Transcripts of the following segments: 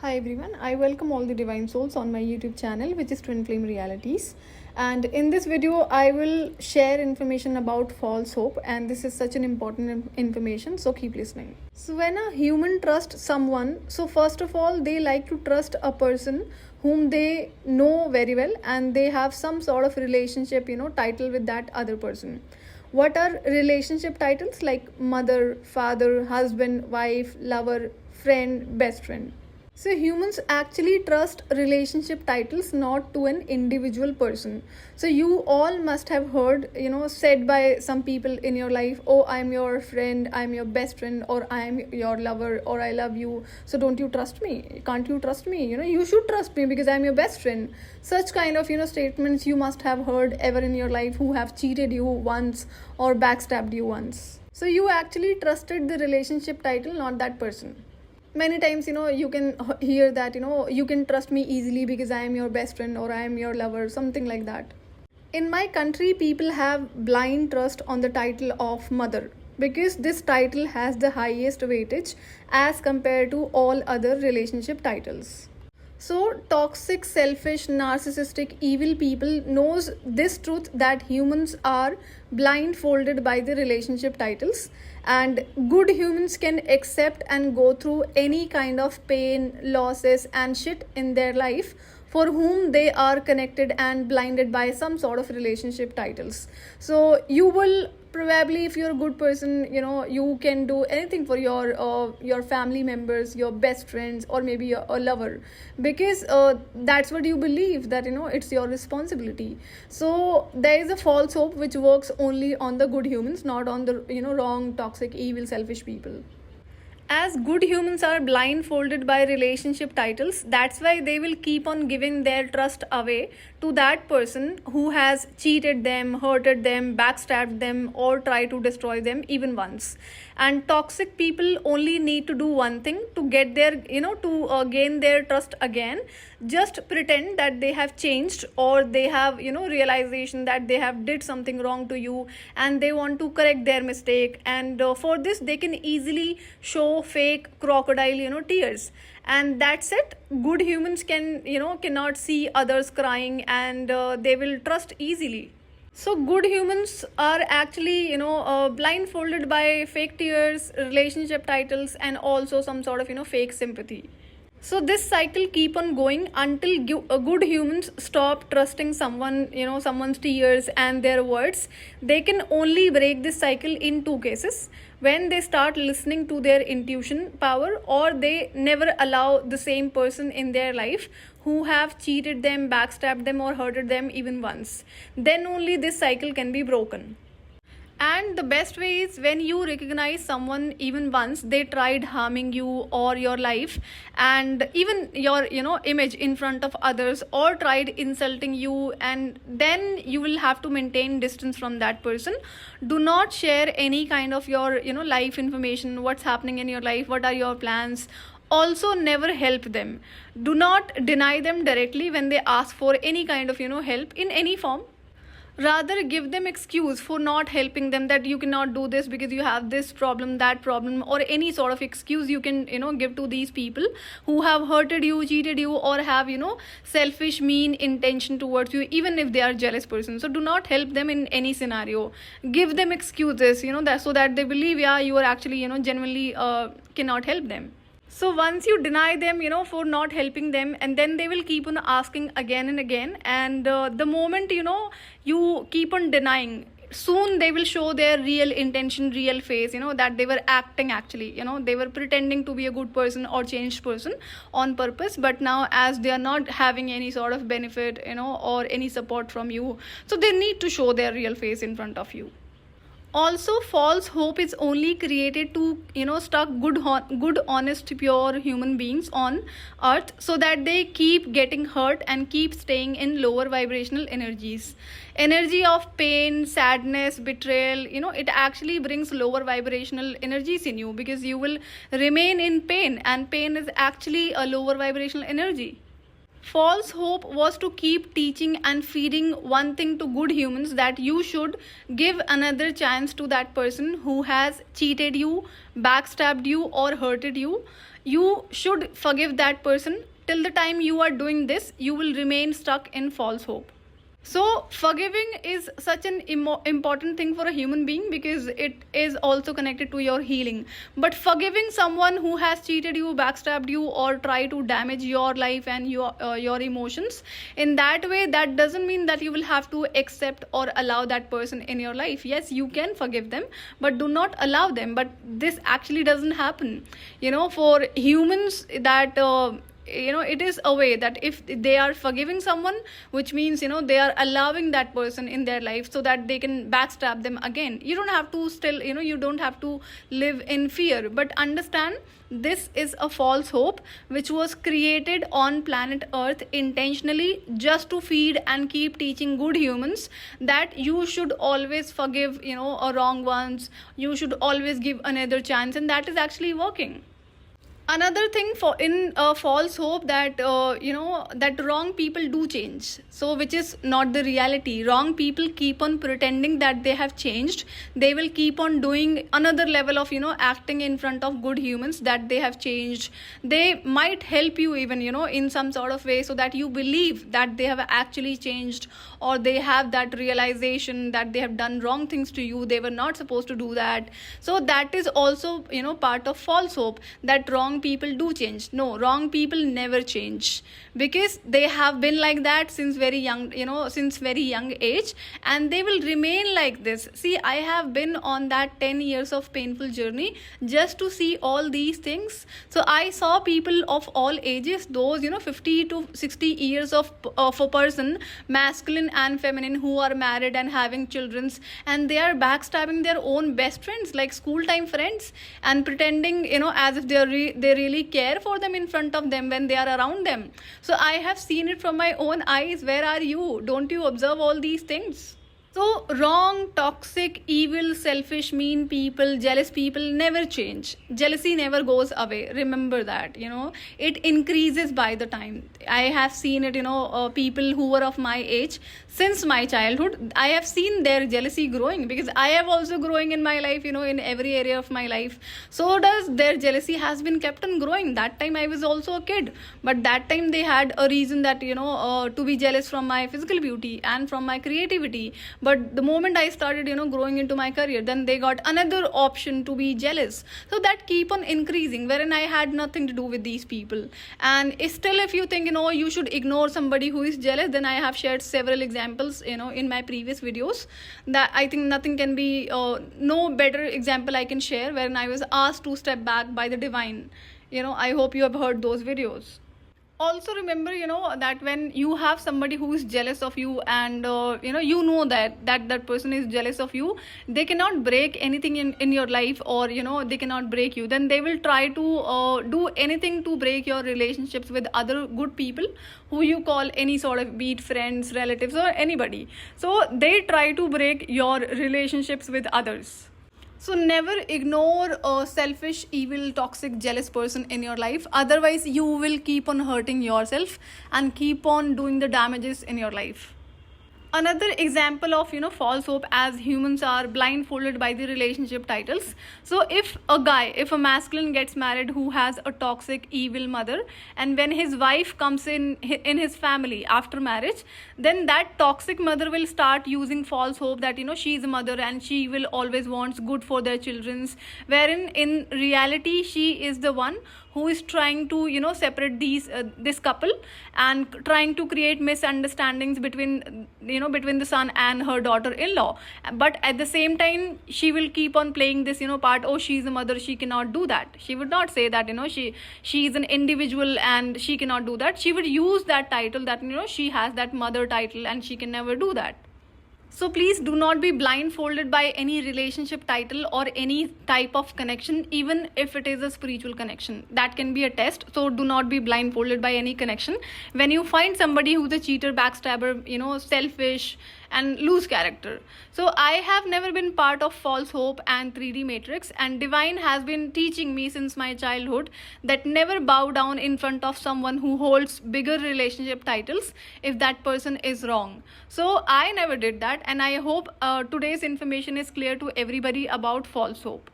Hi everyone, I welcome all the divine souls on my YouTube channel, which is Twin Flame Realities. And in this video, I will share information about false hope, and this is such an important information, so keep listening. So, when a human trusts someone, so first of all, they like to trust a person whom they know very well, and they have some sort of relationship, title with that other person. What are relationship titles? Like mother, father, husband, wife, lover, friend, best friend. So humans actually trust relationship titles, not to an individual person. So you all must have heard, said by some people in your life, oh, I'm your friend, I'm your best friend, or I'm your lover, or I love you. So don't you trust me? Can't you trust me? You should trust me because I'm your best friend. Such kind of, statements you must have heard ever in your life who have cheated you once or backstabbed you once. So you actually trusted the relationship title, not that person. Many times, you can hear that, you can trust me easily because I am your best friend or I am your lover, something like that. In my country, people have blind trust on the title of mother because this title has the highest weightage as compared to all other relationship titles. So toxic, selfish, narcissistic, evil people knows this truth that humans are blindfolded by the relationship titles, and good humans can accept and go through any kind of pain, losses and shit in their life for whom they are connected and blinded by some sort of relationship titles. So you will probably, if you're a good person, you can do anything for your family members, your best friends, or maybe a lover, because that's what you believe, that it's your responsibility. So there is a false hope which works only on the good humans, not on the wrong, toxic, evil, selfish people. As good humans are blindfolded by relationship titles, that's why they will keep on giving their trust away to that person who has cheated them, hurted them, backstabbed them, or tried to destroy them even once. And toxic people only need to do one thing to get their, to gain their trust again. Just pretend that they have changed, or they have, realization that they have did something wrong to you and they want to correct their mistake. And for this, they can easily show fake crocodile, tears, and that's it. Good humans cannot see others crying, and they will trust easily. So good humans are actually blindfolded by fake tears, relationship titles, and also some sort of fake sympathy. So this cycle keep on going until good humans stop trusting someone, someone's tears and their words. They can only break this cycle in two cases: when they start listening to their intuition power, or they never allow the same person in their life who have cheated them, backstabbed them, or hurted them even once. Then only this cycle can be broken. And the best way is when you recognize someone even once they tried harming you or your life, and even your image in front of others, or tried insulting you, and then you will have to maintain distance from that person. Do not share any kind of your life information, what's happening in your life, what are your plans. Also never help them. Do not deny them directly when they ask for any kind of help in any form. Rather give them excuse for not helping them, that you cannot do this because you have this problem, that problem, or any sort of excuse you can give to these people who have hurted you, cheated you, or have selfish, mean intention towards you, even if they are jealous person. So do not help them in any scenario. Give them excuses, that so that they believe, yeah, you are actually genuinely cannot help them. So once you deny them, for not helping them, and then they will keep on asking again and again. And the moment, you keep on denying, soon they will show their real intention, real face, that they were acting actually, they were pretending to be a good person or changed person on purpose. But now, as they are not having any sort of benefit, or any support from you, so they need to show their real face in front of you. Also, false hope is only created to stuck good, honest, pure human beings on earth, so that they keep getting hurt and keep staying in lower vibrational energies. Energy of pain, sadness, betrayal, it actually brings lower vibrational energies in you, because you will remain in pain, and pain is actually a lower vibrational energy. False hope was to keep teaching and feeding one thing to good humans, that you should give another chance to that person who has cheated you, backstabbed you, or hurted you. you should forgive that person. Till the time you are doing this, you will remain stuck in false hope. So, forgiving is such an important thing for a human being because it is also connected to your healing. But forgiving someone who has cheated you, backstabbed you, or tried to damage your life and your emotions in that way, that doesn't mean that you will have to accept or allow that person in your life. Yes, you can forgive them, but do not allow them. But this actually doesn't happen. For humans, that it is a way that if they are forgiving someone, which means they are allowing that person in their life so that they can backstab them again. You don't have to still you don't have to live in fear, but understand this is a false hope which was created on planet Earth intentionally just to feed and keep teaching good humans that you should always forgive wrong ones, you should always give another chance, and that is actually working. Another thing for in false hope, that that wrong people do change, so which is not the reality. Wrong people keep on pretending that they have changed. They will keep on doing another level of acting in front of good humans that they have changed. They might help you even in some sort of way so that you believe that they have actually changed, or they have that realization that they have done wrong things to you, they were not supposed to do that. So that is also part of false hope, that wrong people do change. No, wrong people never change, because they have been like that since very young since very young age, and they will remain like this. See, I have been on that 10 years of painful journey just to see all these things. So I saw people of all ages, those 50 to 60 years of a person, masculine and feminine, who are married and having children, and they are backstabbing their own best friends, like school time friends, and pretending as if they really care for them in front of them when they are around them. So I have seen it from my own eyes. Where are you? Don't you observe all these things? So wrong, toxic, evil, selfish, mean people, jealous people never change. Jealousy never goes away. Remember that. It increases by the time. I have seen it, people who were of my age since my childhood. I have seen their jealousy growing, because I have also growing in my life, in every area of my life. So does their jealousy has been kept on growing. That time I was also a kid, but that time they had a reason that, to be jealous from my physical beauty and from my creativity. But the moment I started growing into my career, then they got another option to be jealous. So that keep on increasing, wherein I had nothing to do with these people. And still, if you think you should ignore somebody who is jealous, then I have shared several examples in my previous videos, that I think nothing can be no better example I can share, wherein I was asked to step back by the divine. I hope you have heard those videos. Also remember that when you have somebody who is jealous of you, and that person is jealous of you, they cannot break anything in your life, or they cannot break you. Then they will try to do anything to break your relationships with other good people who you call any sort of, be it friends, relatives, or anybody. So they try to break your relationships with others. So never ignore a selfish, evil, toxic, jealous person in your life. Otherwise, you will keep on hurting yourself and keep on doing the damages in your life. Another example of false hope, as humans are blindfolded by the relationship titles. So if a masculine gets married who has a toxic, evil mother, and when his wife comes in his family after marriage, then that toxic mother will start using false hope that she is a mother and she will always wants good for their children's, wherein in reality she is the one who is trying to separate this couple, and trying to create misunderstandings between the son and her daughter-in-law. But at the same time, she will keep on playing this part. Oh, she's a mother, she cannot do that. She would not say that she is an individual and she cannot do that. She would use that title that she has that mother title and she can never do that. So please do not be blindfolded by any relationship title or any type of connection, even if it is a spiritual connection. That can be a test. So do not be blindfolded by any connection. When you find somebody who's a cheater, backstabber, selfish, and loose character. So I have never been part of false hope and 3D matrix, and divine has been teaching me since my childhood that never bow down in front of someone who holds bigger relationship titles if that person is wrong. So I never did that, and I hope today's information is clear to everybody about false hope.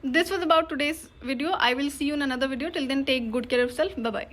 this was about today's video. I will see you in another video. Till then, take good care of yourself. Bye bye.